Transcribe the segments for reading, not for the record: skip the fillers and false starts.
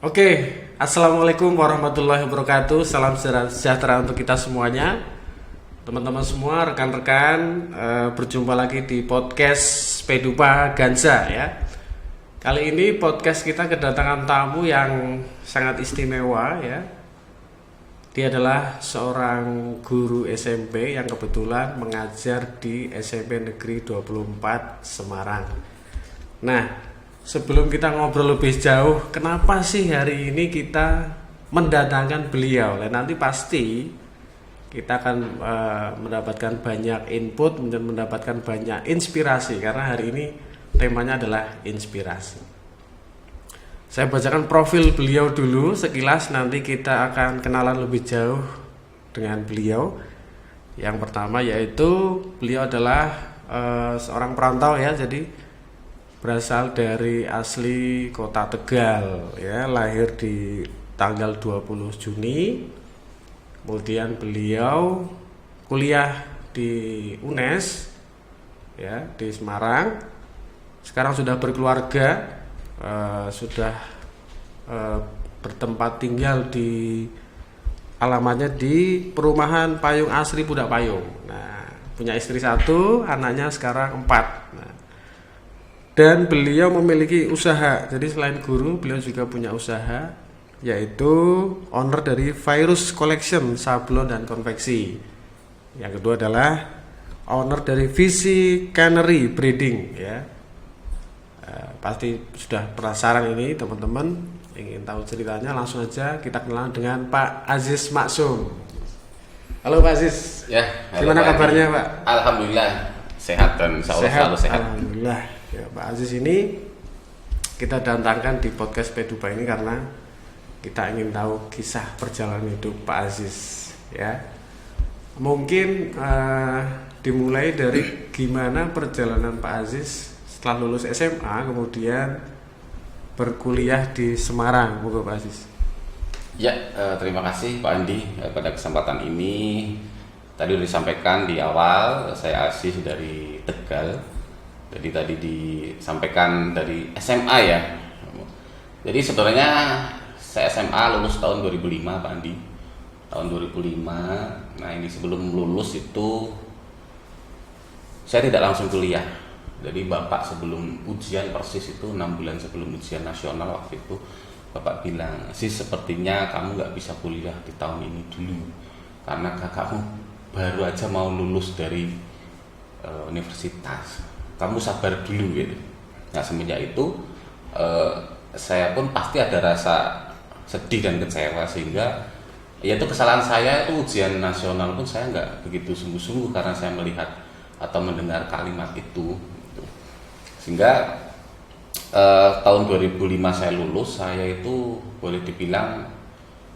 Oke, Assalamualaikum warahmatullahi wabarakatuh. Salam sejahtera untuk kita semuanya, teman-teman semua, rekan-rekan. Berjumpa lagi di podcast Pedupa Ganza ya. Kali ini podcast kita kedatangan tamu yang sangat istimewa ya. Dia adalah seorang guru SMP yang kebetulan mengajar di SMP Negeri 24 Semarang. Nah, sebelum kita ngobrol lebih jauh, kenapa sih hari ini kita mendatangkan beliau? Dan nanti pasti kita akan mendapatkan banyak input dan mendapatkan banyak inspirasi, karena hari ini temanya adalah inspirasi. Saya bacakan profil beliau dulu sekilas, nanti kita akan kenalan lebih jauh dengan beliau. Yang pertama yaitu beliau adalah seorang perantau ya, jadi berasal dari asli kota Tegal ya, lahir di tanggal 20 Juni. Kemudian beliau kuliah di UNES ya di Semarang. Sekarang sudah berkeluarga, sudah bertempat tinggal di alamatnya di perumahan Payung Asri Pudak Payung. Nah, punya istri 1, anaknya sekarang 4. Nah, dan beliau memiliki usaha. Jadi selain guru, beliau juga punya usaha, yaitu owner dari Virus Collection sablon dan konveksi. Yang kedua adalah owner dari Visi Cannery Breeding ya. Pasti sudah penasaran ini teman-teman, ingin tahu ceritanya, langsung aja kita kenalan dengan Pak Aziz Maksum. Halo Pak Aziz. Ya, gimana kabarnya Pak? Alhamdulillah sehat dan insya Allah selalu sehat. Alhamdulillah. Ya, Pak Aziz ini kita datangkan di podcast Pedupa ini karena kita ingin tahu kisah perjalanan hidup Pak Aziz ya. Mungkin dimulai dari gimana perjalanan Pak Aziz setelah lulus SMA kemudian berkuliah di Semarang. Moga Pak Aziz. Ya, terima kasih Pak Andi pada kesempatan ini. Tadi sudah disampaikan di awal, saya Aziz dari Tegal. Jadi tadi disampaikan dari SMA ya. Jadi sebenarnya saya SMA lulus tahun 2005 Pak Andi. Tahun 2005. Nah, ini sebelum lulus itu saya tidak langsung kuliah. Jadi Bapak sebelum ujian persis itu 6 bulan sebelum ujian nasional waktu itu Bapak bilang, "Sis, sepertinya kamu nggak bisa kuliah di tahun ini dulu. Karena kakakmu baru aja mau lulus dari universitas. Kamu sabar dulu," gitu. Nah, semenjak itu saya pun pasti ada rasa sedih dan kecewa, sehingga ya itu kesalahan saya, itu ujian nasional pun saya nggak begitu sungguh-sungguh karena saya melihat atau mendengar kalimat itu gitu. Sehingga tahun 2005 saya lulus, saya itu boleh dibilang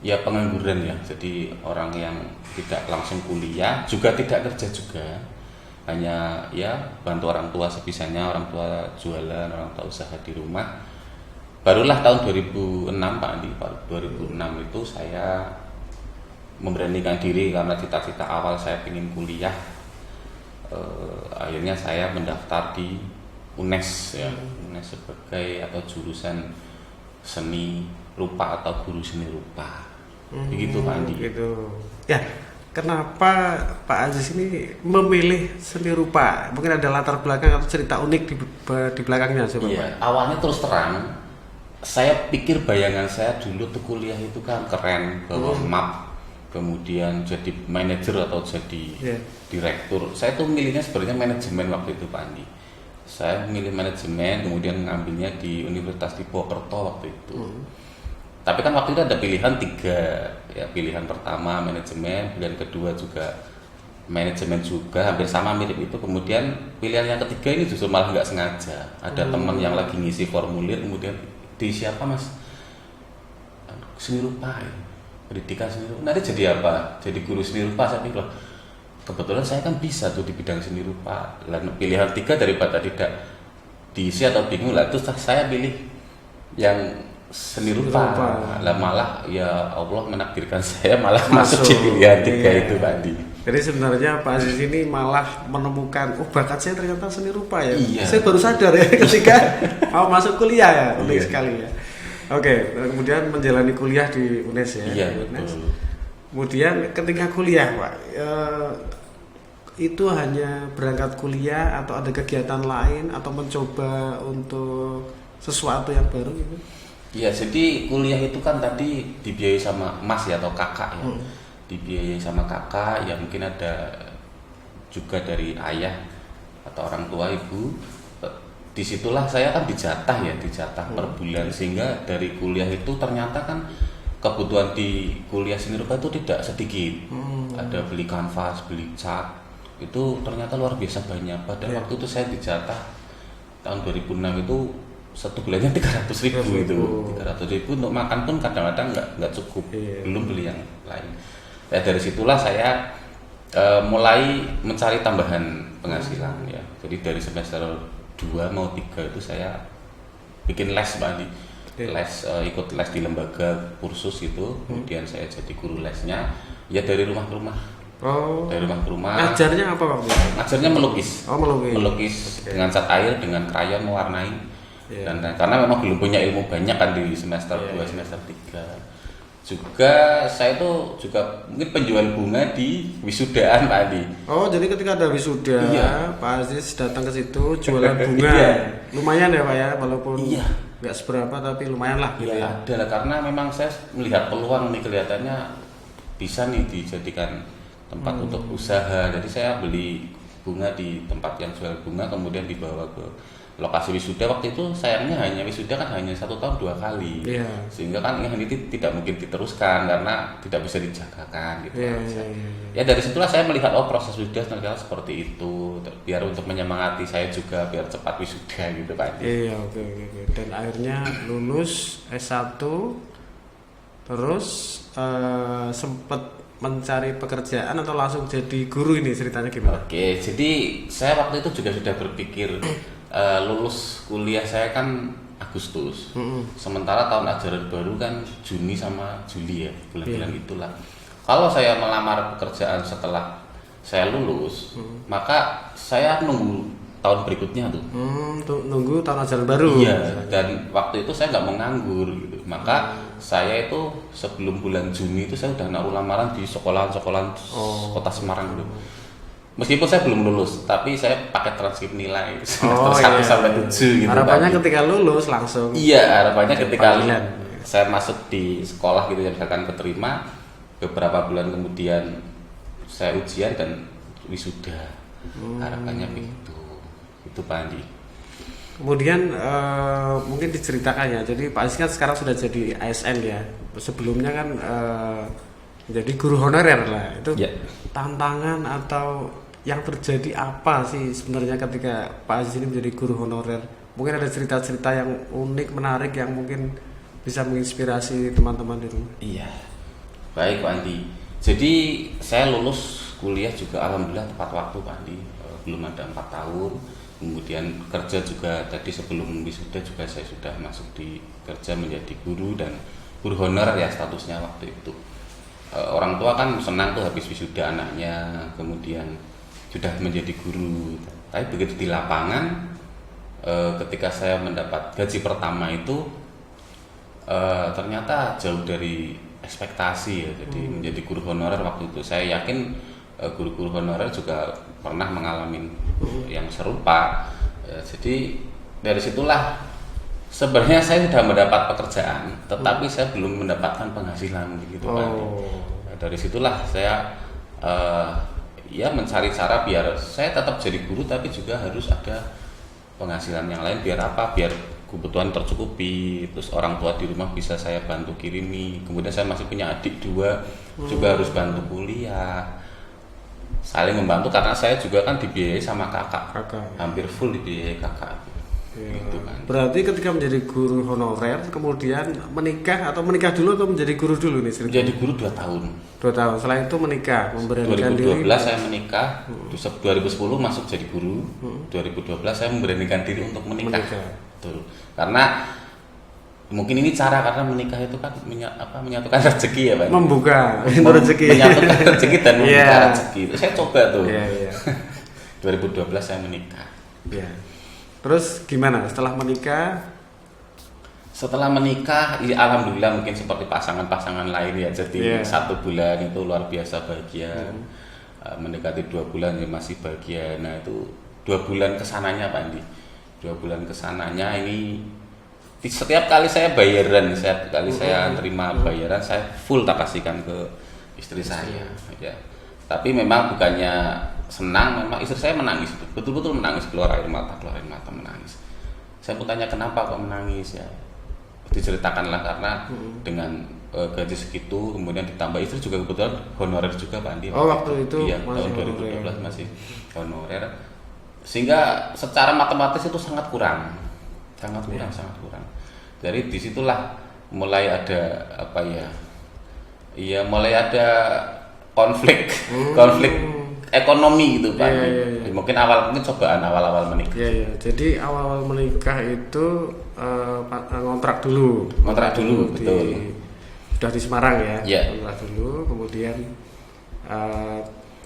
ya pengangguran ya, jadi orang yang tidak langsung kuliah, juga tidak kerja juga, hanya ya bantu orang tua sebisanya, orang tua jualan, orang tua usaha di rumah. Barulah tahun 2006 Pak Andi, 2006 itu saya memberanikan diri karena cita-cita awal saya ingin kuliah. Akhirnya saya mendaftar di UNES ya, UNES sebagai atau jurusan seni rupa atau guru seni rupa. Begitu Pak Andi. Gitu. Ya. Kenapa Pak Aziz ini memilih seni rupa? Mungkin ada latar belakang atau cerita unik di belakangnya coba Iya, Pak. awalnya terus terang, saya pikir bayangan saya dulu tuh kuliah itu kan keren, bawa map, kemudian jadi manajer atau jadi direktur. Saya tuh milihnya sebenarnya manajemen waktu itu Pak Andi. Saya milih manajemen, kemudian ngambilnya di Universitas di Purwokerto waktu itu. Tapi kan waktu itu ada pilihan 3 ya, pilihan pertama manajemen, pilihan kedua juga manajemen juga, hampir sama mirip itu. Kemudian pilihan yang ketiga ini justru malah nggak sengaja. Ada teman yang lagi ngisi formulir, kemudian di siapa Mas? Seni rupa ya. Pendidikan seni rupa. Nanti jadi apa? Jadi guru seni rupa. Saya pikir, kebetulan saya kan bisa tuh di bidang seni rupa. Lalu pilihan 3 daripada tidak diisi atau bingung lah, terus saya pilih yang seni rupa. Lah malah ya Allah menakdirkan saya malah masuk di pilihan 3 itu Pak Andi. Jadi sebenarnya Pak Aziz ini malah menemukan, oh bakat saya ternyata seni rupa ya. Iya. Saya baru sadar ya ketika mau masuk kuliah ya, unik sekali ya. Oke, kemudian menjalani kuliah di UNES ya. Iya, UNES. betul. Kemudian ketika kuliah, Pak, itu hanya berangkat kuliah atau ada kegiatan lain atau mencoba untuk sesuatu yang baru gitu? Iya, jadi kuliah itu kan tadi dibiayai sama mas ya atau kakak ya. Dibiayai sama kakak, ya mungkin ada juga dari ayah atau orang tua ibu. Disitulah saya kan dijatah per bulan, sehingga dari kuliah itu ternyata kan kebutuhan di kuliah seni rupa itu tidak sedikit. Ada beli kanvas, beli cat, itu ternyata luar biasa banyak. Padahal waktu itu saya dijatah tahun 2006 itu satu bulannya 300.000 itu. 300.000 untuk makan pun kadang-kadang nggak cukup, belum beli yang lain. Ya dari situlah saya mulai mencari tambahan penghasilan ya. Jadi dari semester 2 mau 3 itu saya bikin les Pak Andi. Les, ikut les di lembaga kursus itu, kemudian saya jadi guru lesnya ya dari rumah ke rumah. Dari rumah ke rumah. Ngajarnya apa waktu itu? Ngajarnya melukis. Melukis dengan cat air, dengan krayon mewarnai. Dan karena memang belum punya ilmu banyak kan di semester 2, semester 3. Juga saya itu juga mungkin penjual bunga di wisudaan Pak Andi. Oh, jadi ketika ada wisuda, Pak Aziz datang ke situ jualan bunga. Lumayan ya Pak ya, walaupun nggak seberapa tapi lumayan lah gitu ya. Ada lah, karena memang saya melihat peluang nih, kelihatannya bisa nih dijadikan tempat untuk usaha. Jadi saya beli bunga di tempat yang jual bunga, kemudian dibawa ke lokasi wisuda. Waktu itu sayangnya hanya wisuda kan hanya 1 tahun 2 kali, sehingga kan ini tidak mungkin diteruskan karena tidak bisa dijagakan gitu. Ya dari situlah saya melihat proses wisuda ternyata seperti itu, biar untuk menyemangati saya juga biar cepat wisuda gitu Pak. Oke. Dan akhirnya lulus S1, terus sempat mencari pekerjaan atau langsung jadi guru, ini ceritanya gimana? Oke, jadi saya waktu itu juga sudah berpikir lulus kuliah saya kan Agustus, sementara tahun ajaran baru kan Juni sama Juli ya, bulan-bulan itulah. Kalau saya melamar pekerjaan setelah saya lulus, maka saya nunggu tahun berikutnya tuh. Nunggu tahun ajaran baru. Iya, dan waktu itu saya nggak mau nganggur gitu. Maka saya itu sebelum bulan Juni itu saya udah naruh lamaran di sekolahan-sekolahan kota Semarang gitu. Meskipun saya belum lulus, tapi saya pakai transkrip nilai semester 1 sampai 7 gitu. Harapannya ketika lulus langsung. Iya, harapannya ketika saya masuk di sekolah gitu, misalkan keterima, beberapa bulan kemudian saya ujian dan wisuda. Harapannya begitu. Itu Pak Andi. Kemudian mungkin diceritakan ya. Jadi Pak Aziz kan sekarang sudah jadi ASN ya. Sebelumnya kan jadi guru honorer lah. Itu tantangan atau yang terjadi apa sih sebenarnya ketika Pak Aziz ini menjadi guru honorer? Mungkin ada cerita-cerita yang unik, menarik yang mungkin bisa menginspirasi teman-teman di rumah. Iya. Baik Pak Andi. Jadi saya lulus kuliah juga alhamdulillah tepat waktu Pak Andi. Belum ada 4 tahun. Kemudian kerja juga tadi sebelum wisuda juga saya sudah masuk di kerja menjadi guru dan guru honorer ya statusnya waktu itu. Orang tua kan senang tuh habis wisuda anaknya, kemudian sudah menjadi guru. Tapi begitu di lapangan, ketika saya mendapat gaji pertama itu ternyata jauh dari ekspektasi ya. Jadi menjadi guru honorer waktu itu saya yakin guru-guru honorer juga pernah mengalami yang serupa. Jadi dari situlah sebenarnya saya sudah mendapat pekerjaan, tetapi saya belum mendapatkan penghasilan gitu Pak. Dari situlah saya ya mencari cara biar saya tetap jadi guru, tapi juga harus ada penghasilan yang lain. Biar apa? Biar kebutuhan tercukupi, terus orang tua di rumah bisa saya bantu kirimi. Kemudian saya masih punya adik 2 juga harus bantu kuliah. Saling membantu karena saya juga kan dibiayai sama kakak. Hampir full dibiayai kakak. Gitu kan. Berarti ketika menjadi guru honorer kemudian menikah dulu atau menjadi guru dulu nih ceritanya? Jadi guru 2 tahun. 2 tahun. Setelah itu menikah, memberanikan 2012 diri. 2012 saya menikah, 2010 masuk jadi guru. 2012 saya memberanikan diri untuk menikah. Betul. Karena mungkin ini cara, karena menikah itu kan menyatukan rezeki ya Pak. Membuka pintu rezeki. Menyatukan rezeki dan membuka rezeki. Itu saya coba tuh. 2012 saya menikah. Terus gimana setelah menikah? Setelah menikah, ya alhamdulillah mungkin seperti pasangan-pasangan lain ya. Jadi 1 bulan itu luar biasa bahagia. Mendekati 2 bulan ya masih bahagia. Nah itu 2 bulan kesananya Pak Andi. 2 bulan kesananya ini setiap kali saya bayaran, setiap kali saya terima bayaran, saya full tak kasihkan ke istri saya. Ya. Tapi memang bukannya senang, memang istri saya menangis, betul-betul menangis, keluar air mata menangis. Saya pun tanya kenapa kok menangis ya. Diceritakanlah karena dengan gaji segitu kemudian ditambah istri juga kebetulan honorer juga Pak Andi. Waktu itu iya, tahun 2012 masih honorer, sehingga secara matematis itu sangat kurang. Sangat kurang. Jadi disitulah mulai ada apa ya? Iya, mulai ada konflik ekonomi gitu Pak. Mungkin cobaan awal menikah. Jadi awal menikah itu ngontrak dulu, betul. Sudah di Semarang ya. Ngontrak dulu, kemudian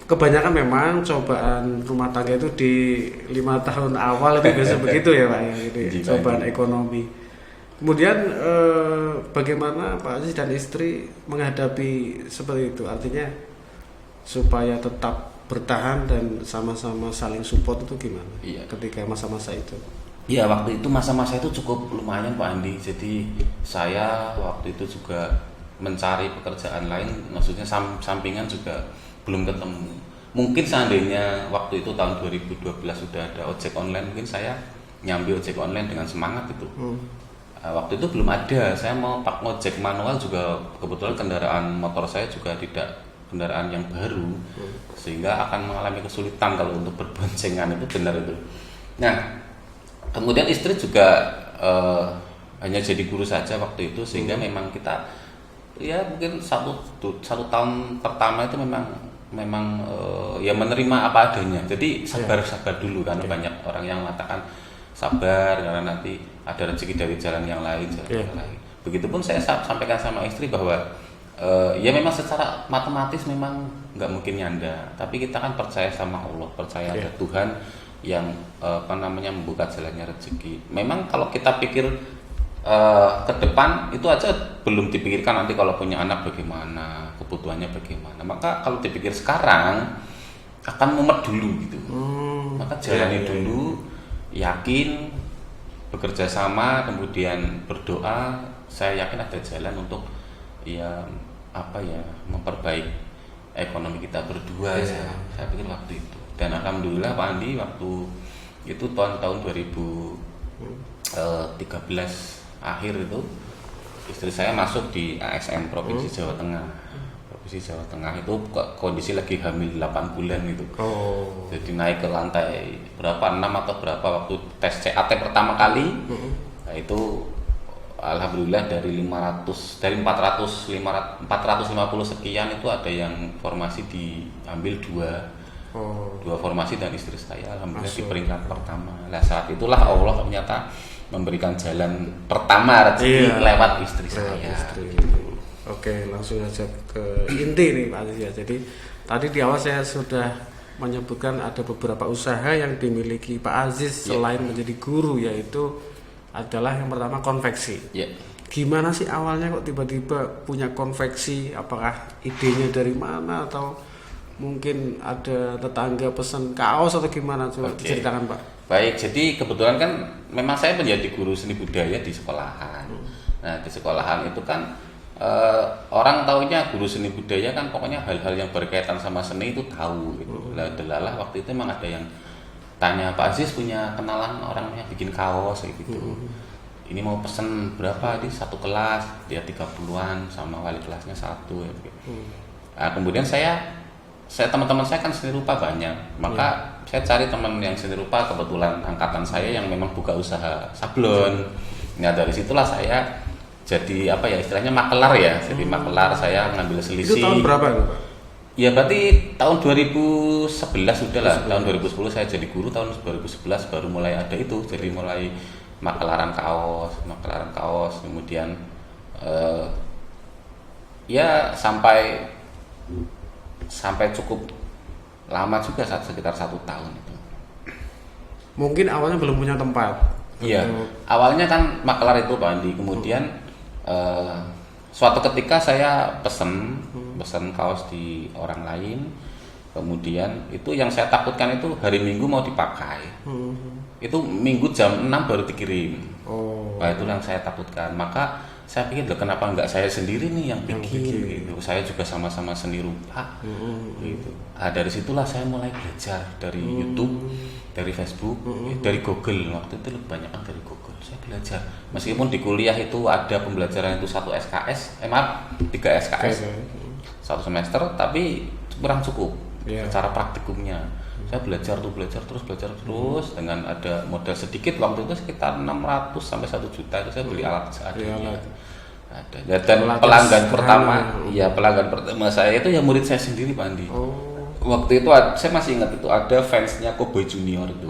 kebanyakan memang cobaan rumah tangga itu di 5 tahun awal itu biasa begitu ya Pak ya, gitu, cobaan ekonomi. Kemudian bagaimana Pak Aziz dan istri menghadapi seperti itu? Artinya supaya tetap bertahan dan sama-sama saling support itu gimana? Ketika masa-masa itu? Iya, waktu itu masa-masa itu cukup lumayan Pak Andi. Jadi saya waktu itu juga mencari pekerjaan lain, maksudnya sampingan juga belum ketemu. Mungkin seandainya waktu itu tahun 2012 sudah ada ojek online, mungkin saya nyambi ojek online dengan semangat itu. Waktu itu belum ada, saya mau pak ojek manual juga, kebetulan kendaraan motor saya juga tidak kendaraan yang baru, sehingga akan mengalami kesulitan kalau untuk berboncengan, itu benar itu. Nah, kemudian istri juga hanya jadi guru saja waktu itu, sehingga memang kita ya mungkin satu tahun pertama itu memang ya menerima apa adanya. Jadi sabar dulu, karena banyak orang yang mengatakan sabar karena nanti ada rezeki dari jalan yang lain. Begitupun saya sampaikan sama istri bahwa ya memang secara matematis memang nggak mungkin nyanda, tapi kita kan percaya sama Allah, percaya ada Tuhan yang membuka jalannya rezeki. Memang kalau kita pikir ke depan itu aja belum dipikirkan, nanti kalau punya anak bagaimana, kebutuhannya bagaimana. Maka kalau dipikir sekarang akan mumet dulu gitu. Maka jalani dulu, yakin, bekerja sama, kemudian berdoa. Saya yakin ada jalan untuk memperbaiki ekonomi kita berdua. Saya pikir waktu itu. Dan alhamdulillah Pak Andi, waktu itu tahun 2013 akhir itu istri saya masuk di ASN Provinsi Jawa Tengah. Provinsi Jawa Tengah itu kondisi lagi hamil 8 bulan gitu. Jadi naik ke lantai berapa, 6 atau berapa waktu tes CAT pertama kali. Nah, itu alhamdulillah dari 450 sekian itu ada yang formasi diambil dua formasi, dan istri saya alhamdulillah di peringkat pertama. Nah, saat itulah Allah ternyata memberikan jalan pertama rezeki lewat istri saya. Oke, langsung aja ke inti nih Pak Aziz ya. Jadi tadi di awal saya sudah menyebutkan ada beberapa usaha yang dimiliki Pak Aziz selain menjadi guru, yaitu adalah yang pertama konveksi. Gimana sih awalnya kok tiba-tiba punya konveksi? Apakah idenya dari mana, atau mungkin ada tetangga pesan kaos atau gimana? Coba diceritakan Pak. Baik, jadi kebetulan kan memang saya menjadi guru seni budaya di sekolahan. Nah, di sekolahan itu kan orang taunya guru seni budaya kan pokoknya hal-hal yang berkaitan sama seni itu tahu gitu. Delalah waktu itu memang ada yang tanya, Pak Aziz punya kenalan orang yang bikin kaos gitu. Ini mau pesen berapa? Di satu kelas dia 30-an, sama wali kelasnya 1 gitu. Nah, kemudian saya teman-teman saya kan seni rupa banyak, maka saya cari teman yang seni rupa, kebetulan angkatan saya yang memang buka usaha sablon. Nah, dari situlah saya jadi istilahnya makelar ya. Jadi makelar, saya ngambil selisih. Itu tahun berapa itu Pak? Ya berarti tahun 2011 sudah lah. Tahun 2010 saya jadi guru, tahun 2011 baru mulai ada itu. Jadi mulai makelaran kaos, kemudian sampai cukup lama juga, sekitar 1 tahun itu. Mungkin awalnya belum punya tempat, Iya. Awalnya kan makelar itu Pak Andi. Kemudian suatu ketika saya pesen kaos di orang lain. Kemudian itu yang saya takutkan itu hari Minggu mau dipakai. Itu Minggu jam 6 baru dikirim. Nah itu yang saya takutkan. Maka saya pikir kenapa enggak saya sendiri nih yang bikin gitu. Saya juga sama-sama seni rupa gitu. Nah, dari situlah saya mulai belajar dari YouTube, dari Facebook, dari Google. Waktu itu lebih banyak kan dari Google. Saya belajar. Meskipun di kuliah itu ada pembelajaran itu 1 SKS, 3 SKS. 1 semester tapi kurang cukup. Secara praktikumnya saya belajar terus dengan ada modal sedikit waktu itu sekitar 600 sampai 1 juta itu saya beli alat seadanya. Ada. Dan pelanggan pertama saya itu ya murid saya sendiri Pak Andi. Waktu itu saya masih ingat itu ada fansnya Cowboy Junior itu.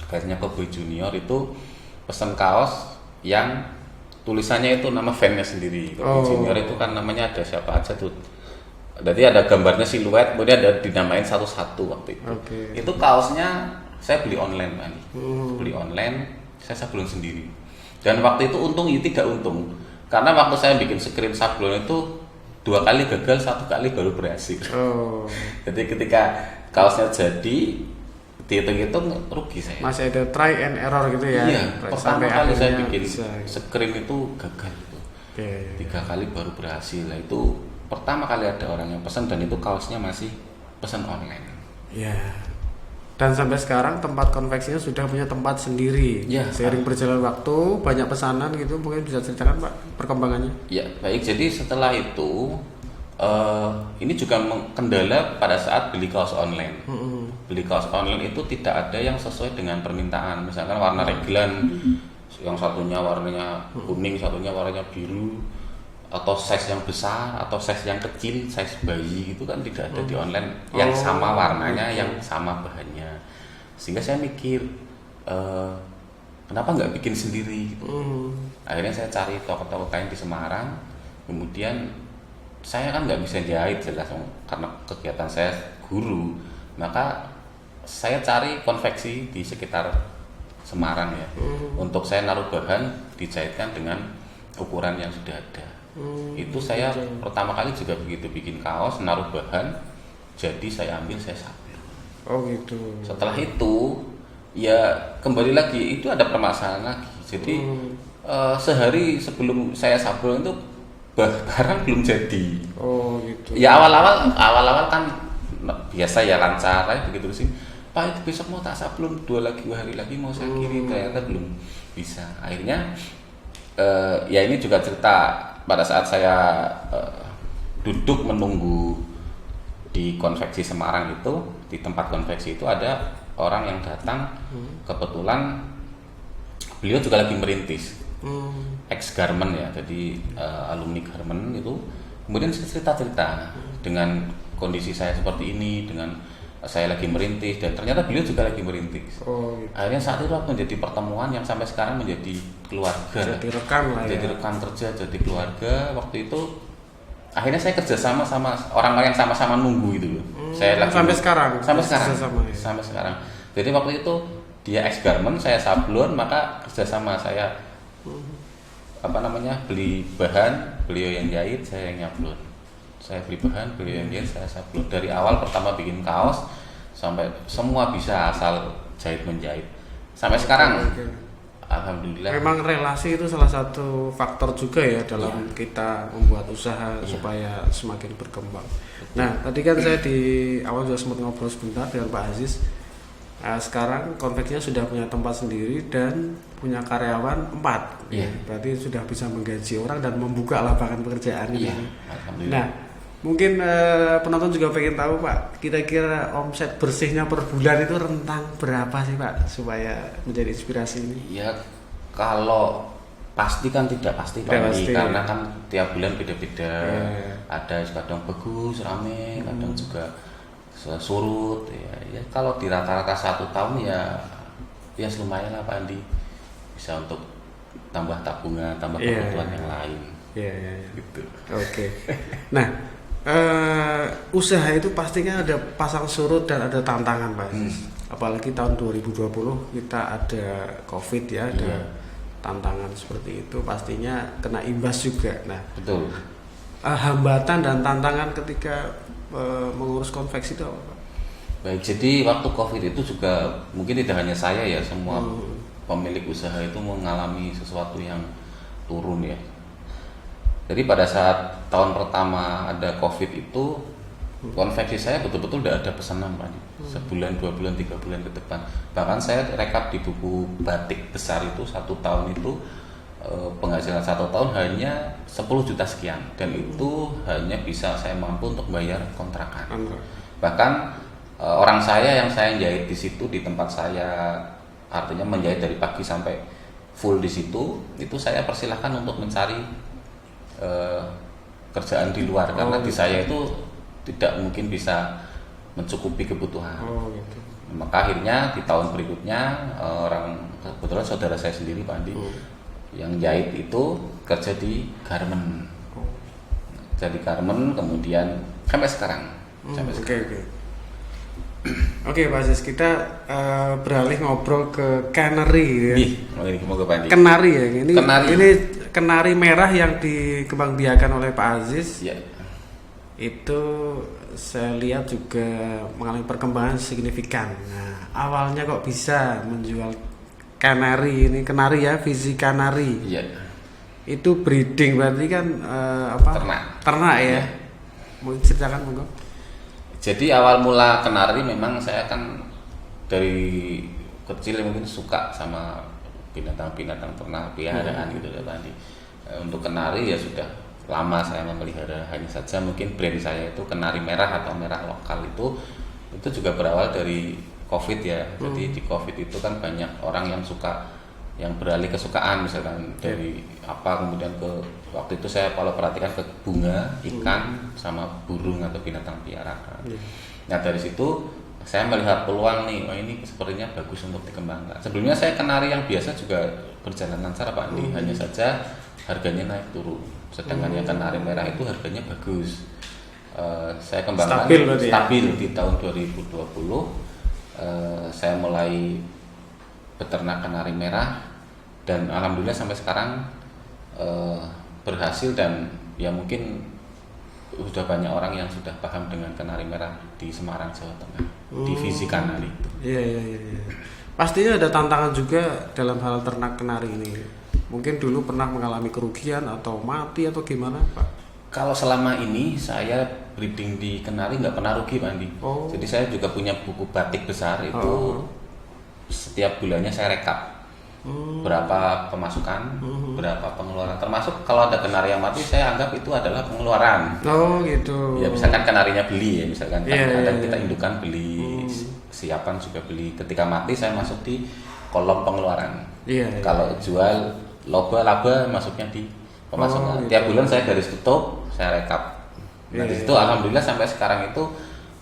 Fansnya Cowboy Junior itu pesan kaos yang tulisannya itu nama fansnya sendiri. Cowboy Junior itu kan namanya ada siapa aja tuh. Jadi ada gambarnya siluet, kemudian ada dinamain satu-satu waktu itu. Itu kaosnya saya beli online Pak Andi. Beli online, saya sablon sendiri. Dan waktu itu untung ya tidak untung. Karena waktu saya bikin screen sablon itu 2 kali gagal, 1 kali baru berhasil. Jadi ketika kaosnya jadi dihitung-hitung rugi saya. Masih ada try and error gitu ya. Iya, pertama kali saya bikin screen itu gagal itu. 3 kali baru berhasil. Nah, itu pertama kali ada orang yang pesan dan itu kaosnya masih pesan online. Iya. Dan sampai sekarang tempat konveksinya sudah punya tempat sendiri. Ya. Seiring berjalan waktu, banyak pesanan gitu, mungkin bisa ceritakan Pak perkembangannya. Ya, baik. Jadi setelah itu ini juga kendala pada saat beli kaos online. Beli kaos online itu tidak ada yang sesuai dengan permintaan. Misalkan warna reglan, yang satunya warnanya kuning, satunya warnanya biru, atau size yang besar atau size yang kecil, size bayi itu kan tidak ada di online yang sama warnanya, yang sama bahannya. Sehingga saya mikir kenapa nggak bikin sendiri gitu. Akhirnya saya cari toko-toko kain di Semarang. Kemudian saya kan nggak bisa jahit jelas karena kegiatan saya guru, maka saya cari konveksi di sekitar Semarang ya. Untuk saya naruh bahan dijahitkan dengan ukuran yang sudah ada. Itu saya pertama kali juga begitu, bikin kaos, naruh bahan, jadi saya ambil, saya sablon. Gitu. Setelah itu ya kembali lagi itu ada permasalahan lagi. Jadi sehari sebelum saya sablon itu barang belum jadi. Gitu. Ya awal-awal kan biasa ya lancar aja begitu sih. Pak itu besok mau tak sablon 2 hari lagi mau saya kirim, ternyata belum bisa. Akhirnya ya ini juga cerita pada saat saya duduk menunggu di konveksi Semarang itu, di tempat konveksi itu ada orang yang datang, kebetulan beliau juga lagi merintis, ex garment ya, jadi alumni garment itu. Kemudian cerita-cerita dengan kondisi saya seperti ini, dengan saya lagi merintis, dan ternyata beliau juga lagi merintis. Gitu. Akhirnya saat itu menjadi pertemuan yang sampai sekarang menjadi keluarga. Jadi rekan lah ya. Jadi rekan kerja, jadi keluarga. Waktu itu akhirnya saya kerja sama orang-orang yang sama-sama nunggu gitu loh. Saya lagi sampai sekarang. Sampai sekarang. Jadi waktu itu dia ex garment, saya sablon, maka kerjasama saya beli bahan, beliau yang jahit, saya yang nyablon. Saya beli bahan, beliau yang jahit, saya sablon. Dari awal pertama bikin kaos sampai semua bisa asal jahit menjahit. Sampai sekarang alhamdulillah. Memang relasi itu salah satu faktor juga ya dalam kita membuat usaha supaya semakin berkembang. Nah, tadi kan saya di awal juga sempat ngobrol sebentar dengan Pak Aziz. Sekarang konveksinya sudah punya tempat sendiri dan punya karyawan 4. Berarti sudah bisa menggaji orang dan membuka lapangan pekerjaan. Alhamdulillah. Nah, mungkin penonton juga pengen tahu Pak, kira-kira omset bersihnya per bulan itu rentang berapa sih Pak supaya menjadi inspirasi ini? Ya kalau pasti kan tidak pasti Pak, karena kan tiap bulan beda-beda. Ada kadang bagus, rame, kadang juga surut. Ya kalau di rata-rata 1 tahun ya lumayan lah Pak Andi, bisa untuk tambah tabungan, tambah kebutuhan yang lain. Gitu. Nah, usaha itu pastinya ada pasang surut dan ada tantangan Pak. apalagi tahun 2020 kita ada COVID ya, ada tantangan seperti itu, pastinya kena imbas juga. Nah, betul. Hambatan dan tantangan ketika mengurus konveksi itu apa, Pak? Baik, jadi waktu COVID itu juga mungkin tidak hanya saya ya, semua pemilik usaha itu mengalami sesuatu yang turun ya. Jadi pada saat tahun pertama ada COVID itu, konveksi saya betul-betul tidak ada pesanan Pak. Sebulan, 2 bulan, 3 bulan ke depan. Bahkan saya rekap di buku batik besar itu 1 tahun itu penghasilan 1 tahun hanya 10 juta sekian, dan itu hanya bisa saya mampu untuk bayar kontrakan. Bahkan orang saya yang saya jahit di situ di tempat saya, artinya menjahit dari pagi sampai full di situ, itu saya persilahkan untuk mencari kerjaan di luar karena di saya itu tidak mungkin bisa mencukupi kebutuhan. Gitu. Maka akhirnya di tahun berikutnya kebetulan saudara saya sendiri Pak Andi yang jahit itu kerja di garment. Jadi garment kemudian sampai sekarang. Oke, Pak Aziz, kita beralih ngobrol ke canary ya. Kenari ya. Ini kenari merah yang dikembangbiakan oleh Pak Aziz. Ya. Itu saya lihat juga mengalami perkembangan signifikan. Nah, awalnya kok bisa menjual kanari ini, kenari ya, visi kanari. Iya. Itu breeding berarti kan ternak ya. Mungkin ceritakan monggo. Jadi awal mula kenari memang saya kan dari kecil mungkin suka sama binatang-binatang ternak peliharaan gitu ya tadi. Untuk kenari ya sudah lama saya memelihara, hanya saja mungkin brand saya itu kenari merah atau merah lokal itu juga berawal dari COVID ya. Jadi di COVID itu kan banyak orang yang suka, yang beralih kesukaan misalkan dari kemudian ke waktu itu saya kalau perhatikan ke bunga, ikan sama burung atau binatang piaraan. Nah dari situ saya melihat peluang nih, ini sepertinya bagus untuk dikembangkan. Sebelumnya saya kenari yang biasa juga berjalan lancar Pak Andi, hanya saja harganya naik turun. Sedangkan yang kenari merah itu harganya bagus. Saya kembangkan stabil di tahun 2020. Saya mulai beternak kenari merah dan alhamdulillah sampai sekarang berhasil, dan ya mungkin sudah banyak orang yang sudah paham dengan kenari merah di Semarang, Jawa Tengah, divisi kanari itu. Iya. Pastinya ada tantangan juga dalam hal ternak kenari ini. Mungkin dulu pernah mengalami kerugian atau mati atau gimana Pak? Kalau selama ini saya breeding di kenari nggak pernah rugi Pak Andi. Jadi saya juga punya buku batik besar itu. Setiap bulannya saya rekap berapa pemasukan, berapa pengeluaran, termasuk kalau ada kenari yang mati saya anggap itu adalah pengeluaran. Gitu. Ya misalkan kenarinya beli ya, misalkan kita indukan beli, siapan juga beli. Ketika mati saya masuk di kolom pengeluaran. Kalau jual laba masuknya di pemasukan. Gitu. Tiap bulan saya garis tutup, saya rekap. Nah di situ alhamdulillah sampai sekarang itu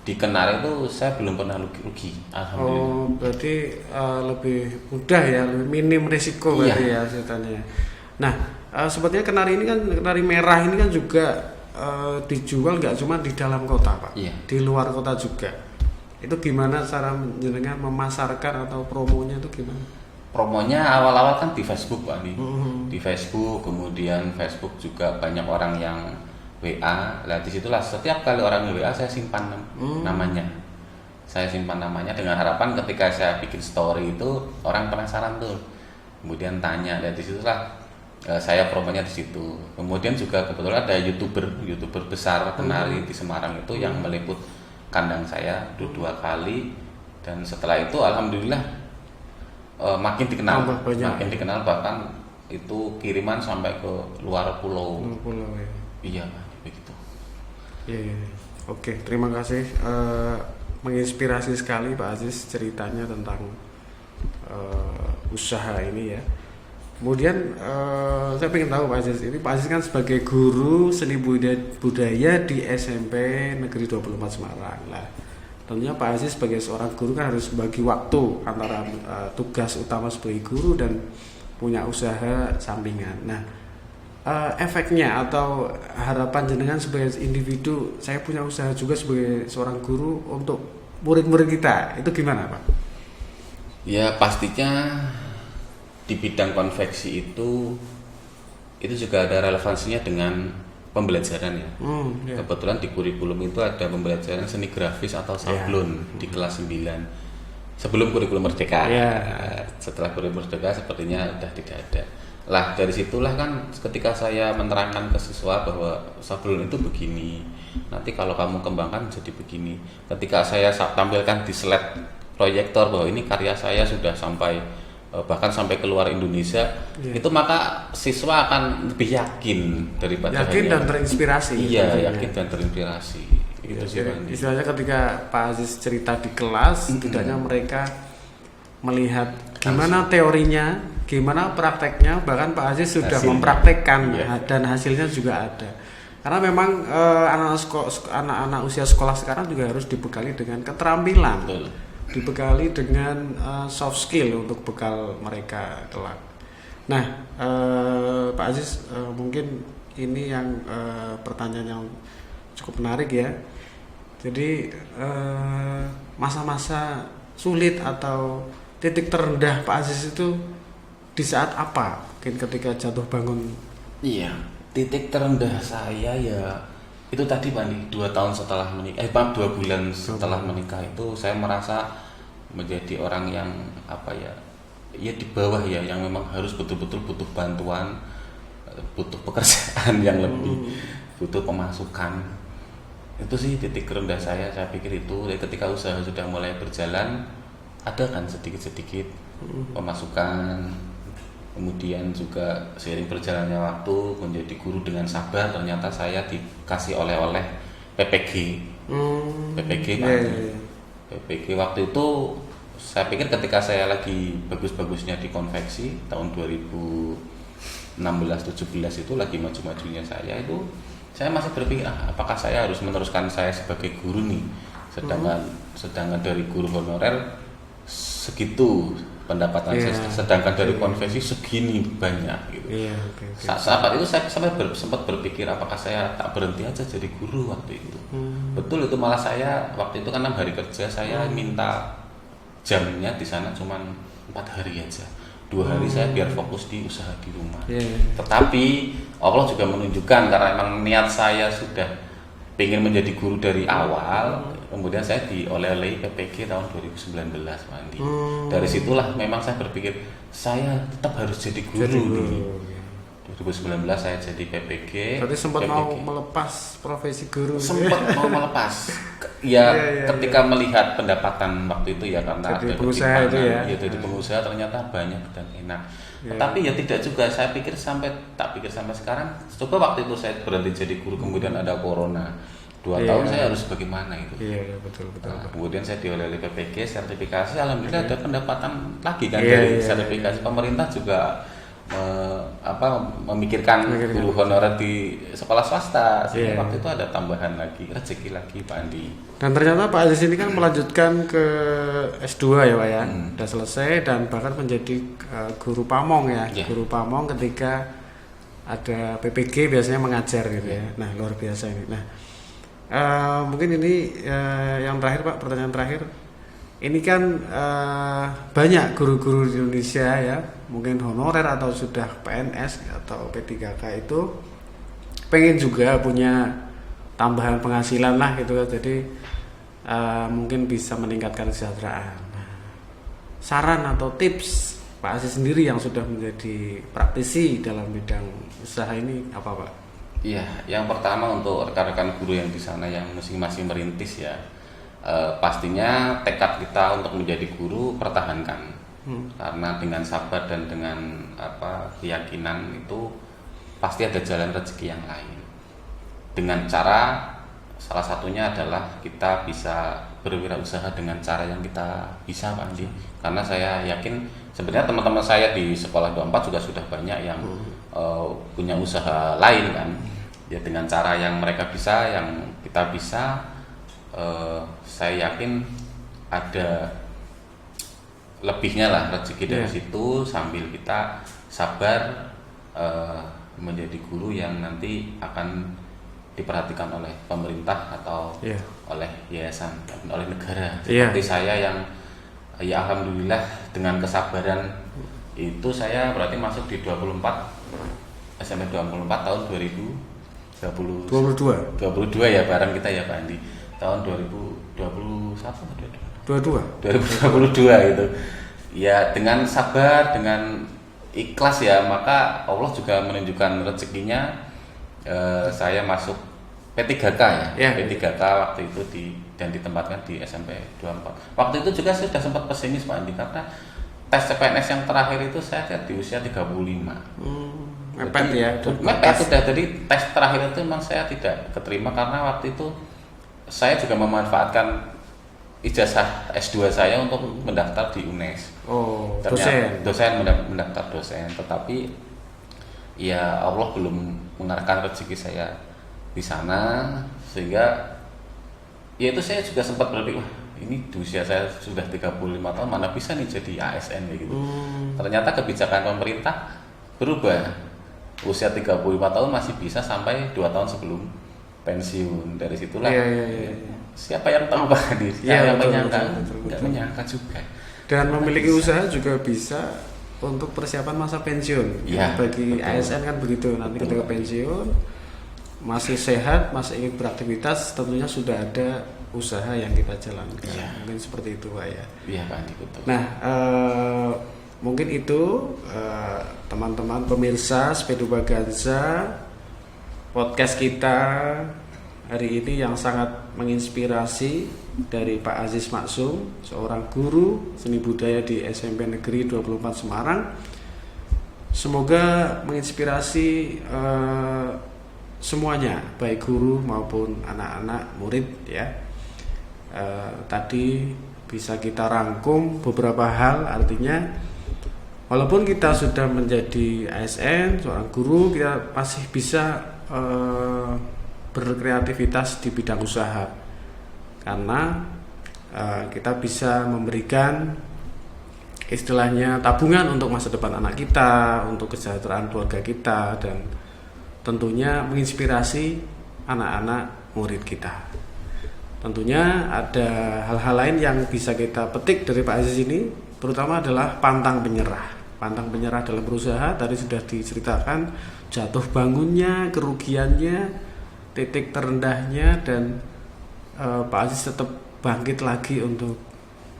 di kenari itu saya belum pernah rugi. Alhamdulillah. Berarti lebih mudah ya, lebih minim risiko berarti ya ceritanya. Nah, sepertinya kenari ini kan, kenari merah ini kan juga dijual nggak cuma di dalam kota Pak, di luar kota juga. Itu gimana cara jenengan memasarkan atau promonya itu gimana? Promonya awal-awal kan di Facebook Pak Andi. Di Facebook, kemudian Facebook juga banyak orang yang WA. Lah disitulah setiap kali orang WA saya simpan namanya. Saya simpan namanya dengan harapan ketika saya bikin story itu orang penasaran tuh. Kemudian tanya, dan disitulah saya promonya di situ. Kemudian juga kebetulan ada YouTuber besar kenari di Semarang itu yang meliput kandang saya 2 kali, dan setelah itu alhamdulillah makin dikenal, bahkan itu kiriman sampai ke luar pulau. Iya begitu. Oke, terima kasih. Menginspirasi sekali Pak Aziz ceritanya tentang usaha ini ya. Kemudian saya ingin tahu Pak Aziz, ini Pak Aziz kan sebagai guru seni budaya di SMP Negeri 24 Semarang lah. Tentunya Pak Aziz sebagai seorang guru kan harus bagi waktu antara tugas utama sebagai guru dan punya usaha sampingan. Nah, efeknya atau harapan jenengan sebagai individu, saya punya usaha juga sebagai seorang guru untuk murid-murid kita, itu gimana Pak? Ya pastinya di bidang konveksi itu juga ada relevansinya dengan pembelajaran ya. Kebetulan di kurikulum itu ada pembelajaran seni grafis atau sablon di kelas 9 sebelum kurikulum merdeka. Setelah kurikulum merdeka sepertinya sudah tidak ada. Lah dari situlah kan ketika saya menerangkan ke siswa bahwa sablon itu begini, nanti kalau kamu kembangkan jadi begini. Ketika saya tampilkan di slide proyektor bahwa ini karya saya sudah sampai bahkan sampai keluar Indonesia, itu maka siswa akan lebih yakin daripada dan terinspirasi. Iya, yakin dan terinspirasi. Itu sih istilahnya ketika Pak Aziz cerita di kelas, setidaknya mereka melihat gimana teorinya, gimana prakteknya, bahkan Pak Aziz sudah mempraktekkan dan hasilnya juga ada. Karena memang anak-anak usia sekolah sekarang juga harus dibekali dengan keterampilan. Betul. Dibekali dengan soft skill untuk bekal mereka kelak. Nah, Pak Aziz, mungkin ini yang pertanyaan yang cukup menarik ya. Jadi masa-masa sulit atau titik terendah Pak Aziz itu di saat apa? Mungkin ketika jatuh bangun. Iya, titik terendah saya ya itu tadi Pak, 2 tahun setelah menikah, 2 bulan setelah menikah itu saya merasa menjadi orang yang ya di bawah ya, yang memang harus betul-betul butuh bantuan, butuh pekerjaan yang lebih, butuh pemasukan. Itu sih titik terendah saya pikir itu. Ketika usaha sudah mulai berjalan, ada kan sedikit-sedikit pemasukan. Kemudian juga seiring berjalannya waktu menjadi guru dengan sabar, ternyata saya dikasih oleh-oleh PPG. PPG waktu itu saya pikir ketika saya lagi bagus-bagusnya di konveksi tahun 2016-17 itu lagi maju-majunya saya itu, saya masih berpikir apakah saya harus meneruskan saya sebagai guru nih, sedangkan dari guru honorer segitu pendapatan saya, sedangkan dari konveksi segini banyak gitu. Saat itu saya sempat berpikir apakah saya tak berhenti aja jadi guru waktu itu. Betul, itu malah saya waktu itu kan 6 hari kerja, saya minta jamnya di sana cuma 4 hari aja. 2 hari saya biar fokus di usaha di rumah. Tetapi Allah juga menunjukkan karena memang niat saya sudah pengen menjadi guru dari awal, kemudian saya dioleh-olehi PPG tahun 2019 Mandi. Dari situlah memang saya berpikir saya tetap harus jadi guru. 2019 saya jadi PPG. Berarti sempat mau melepas profesi guru. Sempat mau melepas. Ketika melihat pendapatan waktu itu ya, karena jadi pengusaha itu ya. Jadi pengusaha ternyata banyak dan enak. Tetapi ya tidak juga, saya pikir sampai sekarang. Coba waktu itu saya berhenti jadi guru, kemudian ada corona. 2 tahun saya harus bagaimana itu. Betul. Kemudian saya dioleh PPG sertifikasi, alhamdulillah ada pendapatan lagi kan dari sertifikasi. Pemerintah juga memikirkan guru honorer di sekolah swasta, sehingga waktu itu ada tambahan lagi, rezeki lagi Pak Andi. Dan ternyata Pak Aziz ini kan melanjutkan ke S2 ya Pak ya, sudah selesai dan bahkan menjadi guru pamong ya, guru pamong ketika ada PPG biasanya mengajar gitu ya. Nah luar biasa ini. Nah mungkin ini yang terakhir Pak, pertanyaan terakhir. Ini kan banyak guru-guru di Indonesia ya, mungkin honorer atau sudah PNS atau P3K itu pengen juga punya tambahan penghasilan lah gitu kan, jadi mungkin bisa meningkatkan kesejahteraan. Saran atau tips Pak Aziz sendiri yang sudah menjadi praktisi dalam bidang usaha ini apa Pak? Iya, yang pertama untuk rekan-rekan guru yang di sana yang masing-masing merintis ya, pastinya tekad kita untuk menjadi guru pertahankan, karena dengan sabar dan dengan keyakinan itu pasti ada jalan rezeki yang lain. Dengan cara salah satunya adalah kita bisa berwirausaha dengan cara yang kita bisa Pak Andi. Karena saya yakin sebenarnya teman-teman saya di sekolah 24 juga sudah banyak yang punya usaha lain kan. Ya dengan cara yang mereka bisa, yang kita bisa, saya yakin ada lebihnya lah rezeki dari situ, sambil kita sabar menjadi guru yang nanti akan diperhatikan oleh pemerintah atau oleh yayasan, oleh negara. Seperti saya yang Ya alhamdulillah dengan kesabaran itu saya berarti masuk di 24 SMP 24 tahun 22 ya bareng kita ya Pak Andi. Tahun 2021 atau 2022 itu. Ya dengan sabar, dengan ikhlas ya, maka Allah juga menunjukkan rezekinya. Saya masuk P3K ya. P3K waktu itu dan ditempatkan di SMP 24. Waktu itu juga saya sudah sempat pesimis Pak Andi karena tes CPNS yang terakhir itu saya di usia 35. Mepet ya. Mepet sudah, jadi tes terakhir itu memang saya tidak keterima karena waktu itu saya juga memanfaatkan ijazah S2 saya untuk mendaftar di UNES. Oh, dosen mendaftar dosen, tetapi ya Allah belum mengarahkan rezeki saya di sana, sehingga ya itu saya juga sempat berpikir, wah ini di usia saya sudah 35 tahun mana bisa nih jadi ASN gitu. Ternyata kebijakan pemerintah berubah. Usia 35 tahun masih bisa sampai 2 tahun sebelum pensiun. Dari situlah siapa yang tahu Pak Adi? Yang menyangka, nggak menyangka juga. Dan memiliki usaha juga bisa untuk persiapan masa pensiun. Bagi ASN kan begitu, nanti ketika pensiun masih sehat, masih ingin beraktivitas, tentunya sudah ada usaha yang kita jalankan. Mungkin seperti itu Pak ya. Iya Pak Andi, betul. Nah, mungkin itu teman-teman pemirsa Spedupa Ganza, podcast kita hari ini yang sangat menginspirasi dari Pak Aziz Maksum, seorang guru seni budaya di SMP Negeri 24 Semarang. Semoga menginspirasi semuanya, baik guru maupun anak-anak murid ya. Tadi bisa kita rangkum beberapa hal, artinya walaupun kita sudah menjadi ASN, seorang guru, kita masih bisa berkreativitas di bidang usaha, karena kita bisa memberikan istilahnya tabungan untuk masa depan anak kita, untuk kesejahteraan keluarga kita, dan tentunya menginspirasi anak-anak murid kita. Tentunya ada hal-hal lain yang bisa kita petik dari Pak Aziz ini, terutama adalah pantang menyerah. Pantang menyerah dalam berusaha tadi sudah diceritakan, jatuh bangunnya, kerugiannya, titik terendahnya, dan Pak Aziz tetap bangkit lagi untuk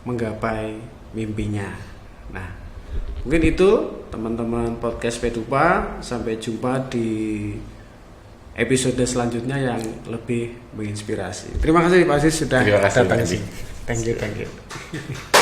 menggapai mimpinya. Nah, mungkin itu teman-teman podcast Spedupa, sampai jumpa di episode selanjutnya yang lebih menginspirasi. Terima kasih Pak Aziz sudah datang ke sini. Thank you.